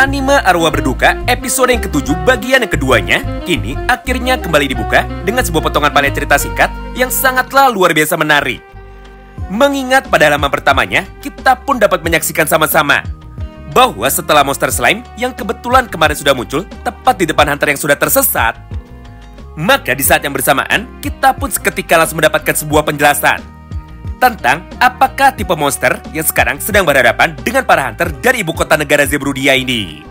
Anime Arwah Berduka episode yang ke-7 bagian yang keduanya kini akhirnya kembali dibuka dengan sebuah potongan panel cerita singkat yang sangatlah luar biasa menarik. Mengingat pada halaman pertamanya, kita pun dapat menyaksikan sama-sama bahwa setelah monster slime yang kebetulan kemarin sudah muncul tepat di depan hunter yang sudah tersesat, maka di saat yang bersamaan kita pun seketika langsung mendapatkan sebuah penjelasan tentang apakah tipe monster yang sekarang sedang berhadapan dengan para hunter dari ibu kota negara Zebrudia ini.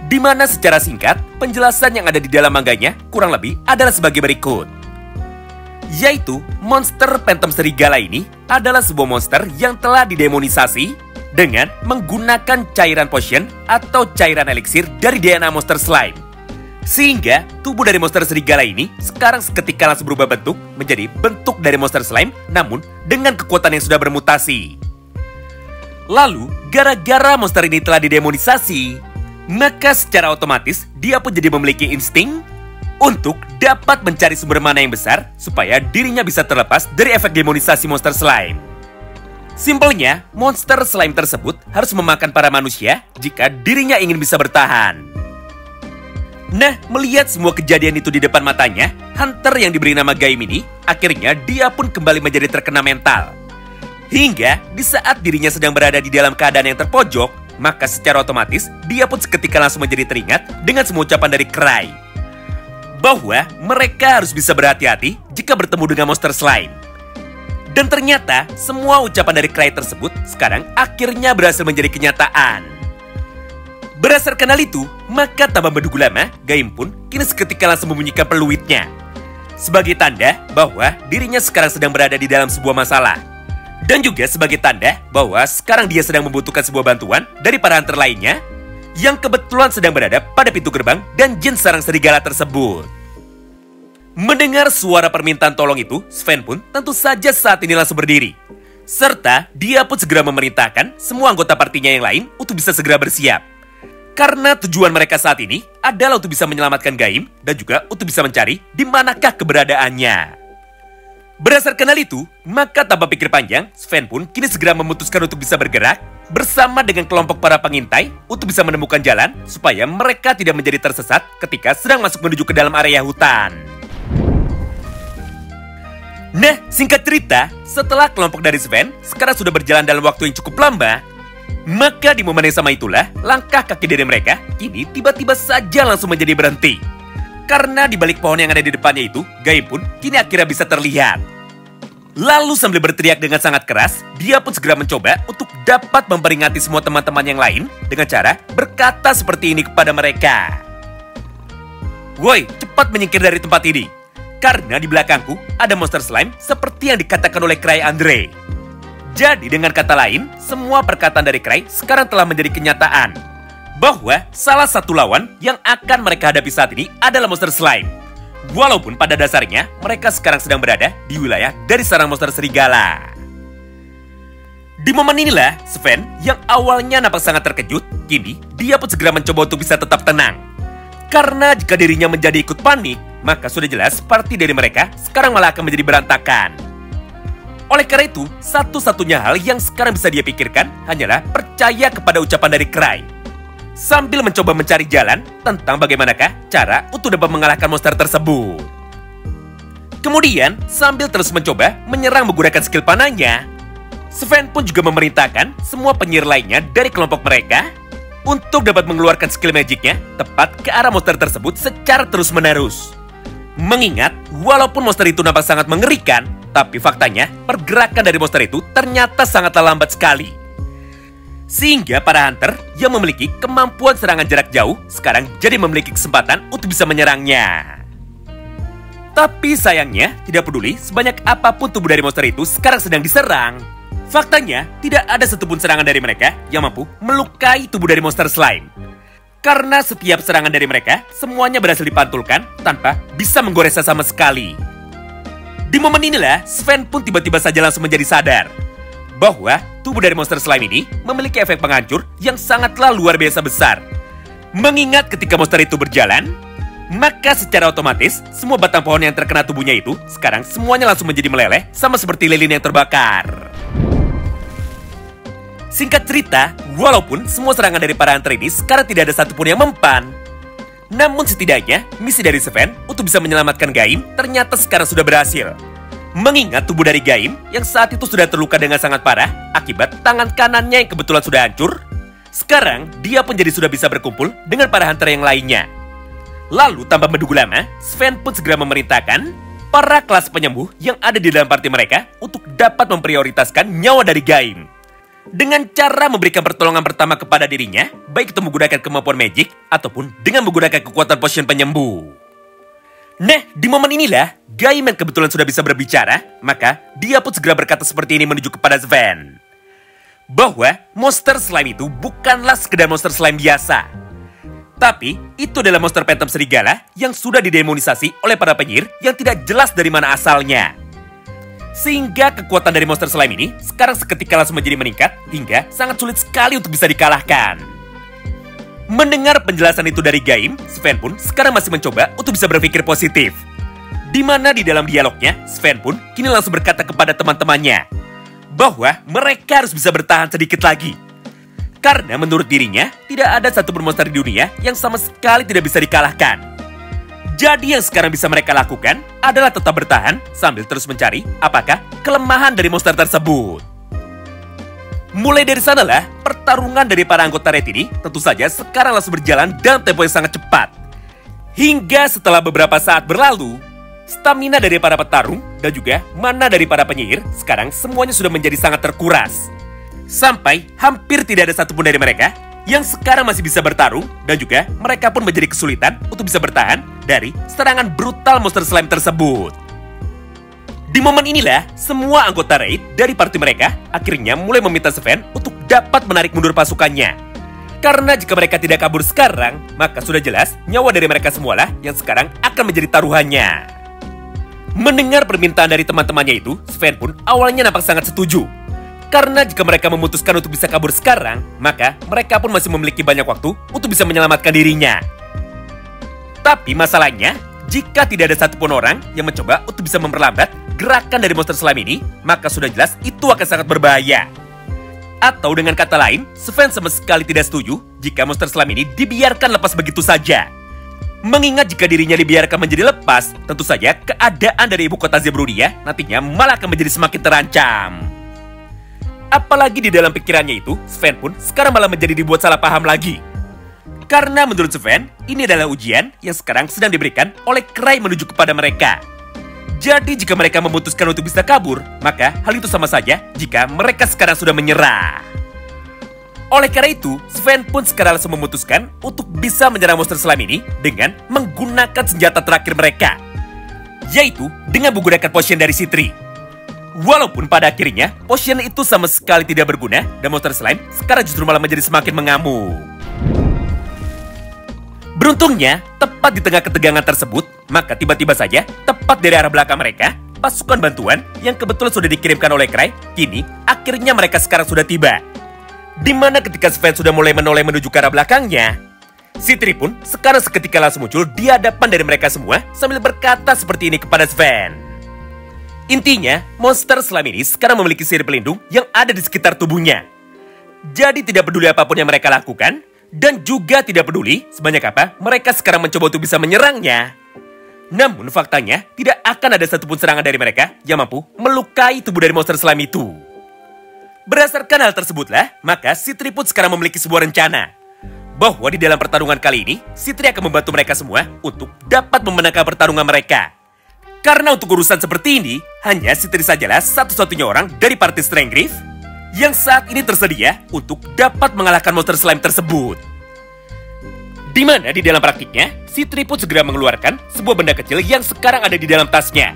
Di mana secara singkat, penjelasan yang ada di dalam mangganya kurang lebih adalah sebagai berikut. Yaitu, monster Phantom Serigala ini adalah sebuah monster yang telah didemonisasi dengan menggunakan cairan potion atau cairan eliksir dari DNA monster slime. Sehingga tubuh dari monster serigala ini sekarang seketika langsung berubah bentuk menjadi bentuk dari monster slime, namun dengan kekuatan yang sudah bermutasi. Lalu, gara-gara monster ini telah didemonisasi, maka secara otomatis dia pun jadi memiliki insting untuk dapat mencari sumber mana yang besar supaya dirinya bisa terlepas dari efek demonisasi monster slime. Simpelnya, monster slime tersebut harus memakan para manusia jika dirinya ingin bisa bertahan. Nah, melihat semua kejadian itu di depan matanya, hunter yang diberi nama Gaim ini, akhirnya dia pun kembali menjadi terkena mental. Hingga di saat dirinya sedang berada di dalam keadaan yang terpojok, maka secara otomatis dia pun seketika langsung menjadi teringat dengan semua ucapan dari Cry bahwa mereka harus bisa berhati-hati jika bertemu dengan monster slime. Dan ternyata semua ucapan dari Cry tersebut sekarang akhirnya berhasil menjadi kenyataan. Berdasarkan hal itu, maka tanpa menunggu lama, Gaim pun kini seketika langsung membunyikan peluitnya sebagai tanda bahwa dirinya sekarang sedang berada di dalam sebuah masalah. Dan juga sebagai tanda bahwa sekarang dia sedang membutuhkan sebuah bantuan dari para hunter lainnya yang kebetulan sedang berada pada pintu gerbang dan jin sarang serigala tersebut. Mendengar suara permintaan tolong itu, Sven pun tentu saja saat ini langsung berdiri. Serta dia pun segera memerintahkan semua anggota partinya yang lain untuk bisa segera bersiap. Karena tujuan mereka saat ini adalah untuk bisa menyelamatkan Gaim dan juga untuk bisa mencari di manakah keberadaannya. Berdasarkan hal itu, maka tanpa pikir panjang, Sven pun kini segera memutuskan untuk bisa bergerak bersama dengan kelompok para pengintai untuk bisa menemukan jalan supaya mereka tidak menjadi tersesat ketika sedang masuk menuju ke dalam area hutan. Nah, singkat cerita, setelah kelompok dari Sven sekarang sudah berjalan dalam waktu yang cukup lama, maka di momen yang sama itulah, langkah kaki dari mereka kini tiba-tiba saja langsung menjadi berhenti. Karena di balik pohon yang ada di depannya itu, Gaim pun kini akhirnya bisa terlihat. Lalu sambil berteriak dengan sangat keras, dia pun segera mencoba untuk dapat memperingati semua teman-teman yang lain dengan cara berkata seperti ini kepada mereka. Woi, cepat menyingkir dari tempat ini. Karena di belakangku ada monster slime seperti yang dikatakan oleh Cry Andre. Jadi dengan kata lain, semua perkataan dari Cry sekarang telah menjadi kenyataan bahwa salah satu lawan yang akan mereka hadapi saat ini adalah monster slime. Walaupun pada dasarnya mereka sekarang sedang berada di wilayah dari sarang monster serigala. Di momen inilah, Sven yang awalnya nampak sangat terkejut, kini dia pun segera mencoba untuk bisa tetap tenang. Karena jika dirinya menjadi ikut panik, maka sudah jelas party dari mereka sekarang malah akan menjadi berantakan. Oleh karena itu, satu-satunya hal yang sekarang bisa dia pikirkan hanyalah percaya kepada ucapan dari Cry. Sambil mencoba mencari jalan tentang bagaimanakah cara untuk dapat mengalahkan monster tersebut. Kemudian, sambil terus mencoba menyerang menggunakan skill panahnya, Sven pun juga memerintahkan semua penyihir lainnya dari kelompok mereka untuk dapat mengeluarkan skill magicnya tepat ke arah monster tersebut secara terus-menerus. Mengingat, walaupun monster itu nampak sangat mengerikan, tapi faktanya, pergerakan dari monster itu ternyata sangatlah lambat sekali. Sehingga para hunter yang memiliki kemampuan serangan jarak jauh sekarang jadi memiliki kesempatan untuk bisa menyerangnya. Tapi sayangnya, tidak peduli sebanyak apapun tubuh dari monster itu sekarang sedang diserang, faktanya tidak ada satupun serangan dari mereka yang mampu melukai tubuh dari monster slime. Karena setiap serangan dari mereka semuanya berhasil dipantulkan tanpa bisa menggores sama sekali. Di momen inilah, Sven pun tiba-tiba saja langsung menjadi sadar bahwa tubuh dari monster slime ini memiliki efek penghancur yang sangatlah luar biasa besar. Mengingat ketika monster itu berjalan, maka secara otomatis semua batang pohon yang terkena tubuhnya itu sekarang semuanya langsung menjadi meleleh sama seperti lilin yang terbakar. Singkat cerita, walaupun semua serangan dari para hunter ini sekarang tidak ada satupun yang mempan, namun setidaknya misi dari Sven untuk bisa menyelamatkan Gaim ternyata sekarang sudah berhasil. Mengingat tubuh dari Gaim yang saat itu sudah terluka dengan sangat parah akibat tangan kanannya yang kebetulan sudah hancur, sekarang dia pun jadi sudah bisa berkumpul dengan para hunter yang lainnya. Lalu tanpa menunggu lama, Sven pun segera memerintahkan para kelas penyembuh yang ada di dalam party mereka untuk dapat memprioritaskan nyawa dari Gaim dengan cara memberikan pertolongan pertama kepada dirinya, baik itu menggunakan kemampuan magic ataupun dengan menggunakan kekuatan potion penyembuh. Nah, di momen inilah Gaim yang kebetulan sudah bisa berbicara, maka dia pun segera berkata seperti ini menuju kepada Sven, bahwa monster slime itu bukanlah sekedar monster slime biasa, tapi itu adalah monster phantom serigala yang sudah didemonisasi oleh para penyihir yang tidak jelas dari mana asalnya. Sehingga kekuatan dari monster slime ini sekarang seketika langsung menjadi meningkat hingga sangat sulit sekali untuk bisa dikalahkan. Mendengar penjelasan itu dari Gaim, Sven pun sekarang masih mencoba untuk bisa berpikir positif. Di mana di dalam dialognya, Sven pun kini langsung berkata kepada teman-temannya bahwa mereka harus bisa bertahan sedikit lagi. Karena menurut dirinya, tidak ada satupun monster di dunia yang sama sekali tidak bisa dikalahkan. Jadi yang sekarang bisa mereka lakukan adalah tetap bertahan sambil terus mencari apakah kelemahan dari monster tersebut. Mulai dari sanalah, pertarungan dari para anggota raid ini tentu saja sekarang langsung berjalan dalam tempo yang sangat cepat. Hingga setelah beberapa saat berlalu, stamina dari para petarung dan juga mana dari para penyihir sekarang semuanya sudah menjadi sangat terkuras. Sampai hampir tidak ada satupun dari mereka yang sekarang masih bisa bertarung dan juga mereka pun menjadi kesulitan untuk bisa bertahan dari serangan brutal monster slime tersebut. Di momen inilah, semua anggota raid dari party mereka akhirnya mulai meminta Sven untuk dapat menarik mundur pasukannya. Karena jika mereka tidak kabur sekarang, maka sudah jelas nyawa dari mereka semualah yang sekarang akan menjadi taruhannya. Mendengar permintaan dari teman-temannya itu, Sven pun awalnya nampak sangat setuju. Karena jika mereka memutuskan untuk bisa kabur sekarang, maka mereka pun masih memiliki banyak waktu untuk bisa menyelamatkan dirinya. Tapi masalahnya, jika tidak ada satupun orang yang mencoba untuk bisa memperlambat gerakan dari monster slime ini, maka sudah jelas itu akan sangat berbahaya. Atau dengan kata lain, Sven sama sekali tidak setuju jika monster slime ini dibiarkan lepas begitu saja. Mengingat jika dirinya dibiarkan menjadi lepas, tentu saja keadaan dari ibu kota Zebrudia nantinya malah akan menjadi semakin terancam. Apalagi di dalam pikirannya itu, Sven pun sekarang malah menjadi dibuat salah paham lagi. Karena menurut Sven, ini adalah ujian yang sekarang sedang diberikan oleh Cry menuju kepada mereka. Jadi jika mereka memutuskan untuk bisa kabur, maka hal itu sama saja jika mereka sekarang sudah menyerah. Oleh karena itu, Sven pun sekarang langsung memutuskan untuk bisa menyerang monster slime ini dengan menggunakan senjata terakhir mereka, yaitu dengan menggunakan potion dari Citri. Walaupun pada akhirnya, potion itu sama sekali tidak berguna dan monster slime sekarang justru malah menjadi semakin mengamuk. Beruntungnya, tepat di tengah ketegangan tersebut, maka tiba-tiba saja, tepat dari arah belakang mereka, pasukan bantuan yang kebetulan sudah dikirimkan oleh Cry, kini akhirnya mereka sekarang sudah tiba. Di mana ketika Sven sudah mulai menoleh menuju ke arah belakangnya, Citri pun sekarang seketika langsung muncul di hadapan dari mereka semua sambil berkata seperti ini kepada Sven. Intinya, monster slime ini sekarang memiliki sihir pelindung yang ada di sekitar tubuhnya. Jadi tidak peduli apapun yang mereka lakukan, dan juga tidak peduli sebanyak apa mereka sekarang mencoba untuk bisa menyerangnya. Namun faktanya, tidak akan ada satupun serangan dari mereka yang mampu melukai tubuh dari monster slime itu. Berdasarkan hal tersebutlah, maka Citri pun sekarang memiliki sebuah rencana. Bahwa di dalam pertarungan kali ini, Citri akan membantu mereka semua untuk dapat memenangkan pertarungan mereka. Karena untuk urusan seperti ini, hanya Citri sajalah satu-satunya orang dari party Strangrave yang saat ini tersedia untuk dapat mengalahkan monster slime tersebut. Di mana di dalam praktiknya, Citri pun segera mengeluarkan sebuah benda kecil yang sekarang ada di dalam tasnya.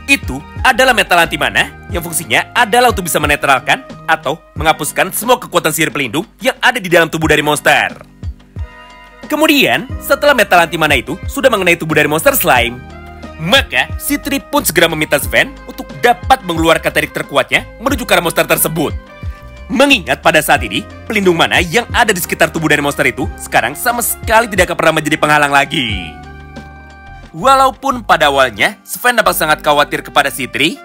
Itu adalah metal anti mana yang fungsinya adalah untuk bisa menetralkan atau menghapuskan semua kekuatan sihir pelindung yang ada di dalam tubuh dari monster. Kemudian, setelah metal anti mana itu sudah mengenai tubuh dari monster slime, maka Citri pun segera meminta Sven untuk dapat mengeluarkan teknik terkuatnya menuju ke arah monster tersebut. Mengingat pada saat ini, pelindung mana yang ada di sekitar tubuh dari monster itu sekarang sama sekali tidak akan pernah menjadi penghalang lagi. Walaupun pada awalnya Sven nampak sangat khawatir kepada Citri,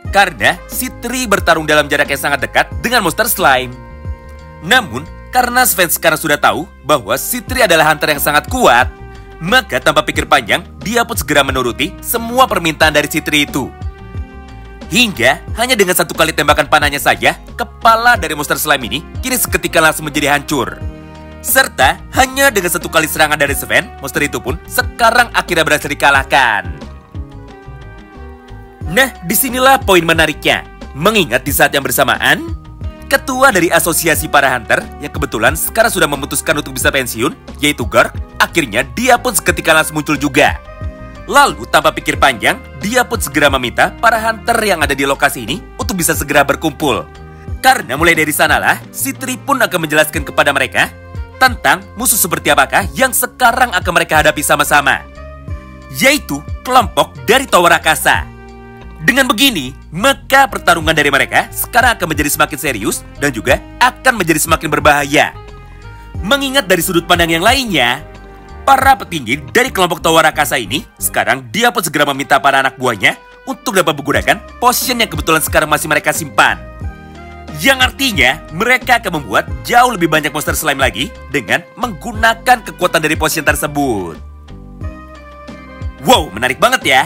karena Citri bertarung dalam jarak yang sangat dekat dengan monster slime. Namun, karena Sven sekarang sudah tahu bahwa Sitri adalah hunter yang sangat kuat, maka tanpa pikir panjang, dia pun segera menuruti semua permintaan dari Sitri itu. Hingga hanya dengan satu kali tembakan panahnya saja, kepala dari monster slime ini kini seketika langsung menjadi hancur. Serta hanya dengan satu kali serangan dari Sven, monster itu pun sekarang akhirnya berhasil dikalahkan. Nah, disinilah poin menariknya. Mengingat di saat yang bersamaan, ketua dari asosiasi para hunter yang kebetulan sekarang sudah memutuskan untuk bisa pensiun, yaitu Gark, akhirnya dia pun seketika langsung muncul juga. Lalu tanpa pikir panjang, dia pun segera meminta para hunter yang ada di lokasi ini untuk bisa segera berkumpul. Karena mulai dari sanalah, Sitri pun akan menjelaskan kepada mereka tentang musuh seperti apakah yang sekarang akan mereka hadapi sama-sama, yaitu kelompok dari Tower Akasa. Dengan begini, maka pertarungan dari mereka sekarang akan menjadi semakin serius dan juga akan menjadi semakin berbahaya. Mengingat dari sudut pandang yang lainnya, para petinggi dari kelompok Tower Akasa ini sekarang dia pun segera meminta para anak buahnya untuk dapat menggunakan potion yang kebetulan sekarang masih mereka simpan. Yang artinya mereka akan membuat jauh lebih banyak monster slime lagi dengan menggunakan kekuatan dari potion tersebut. Wow, menarik banget ya.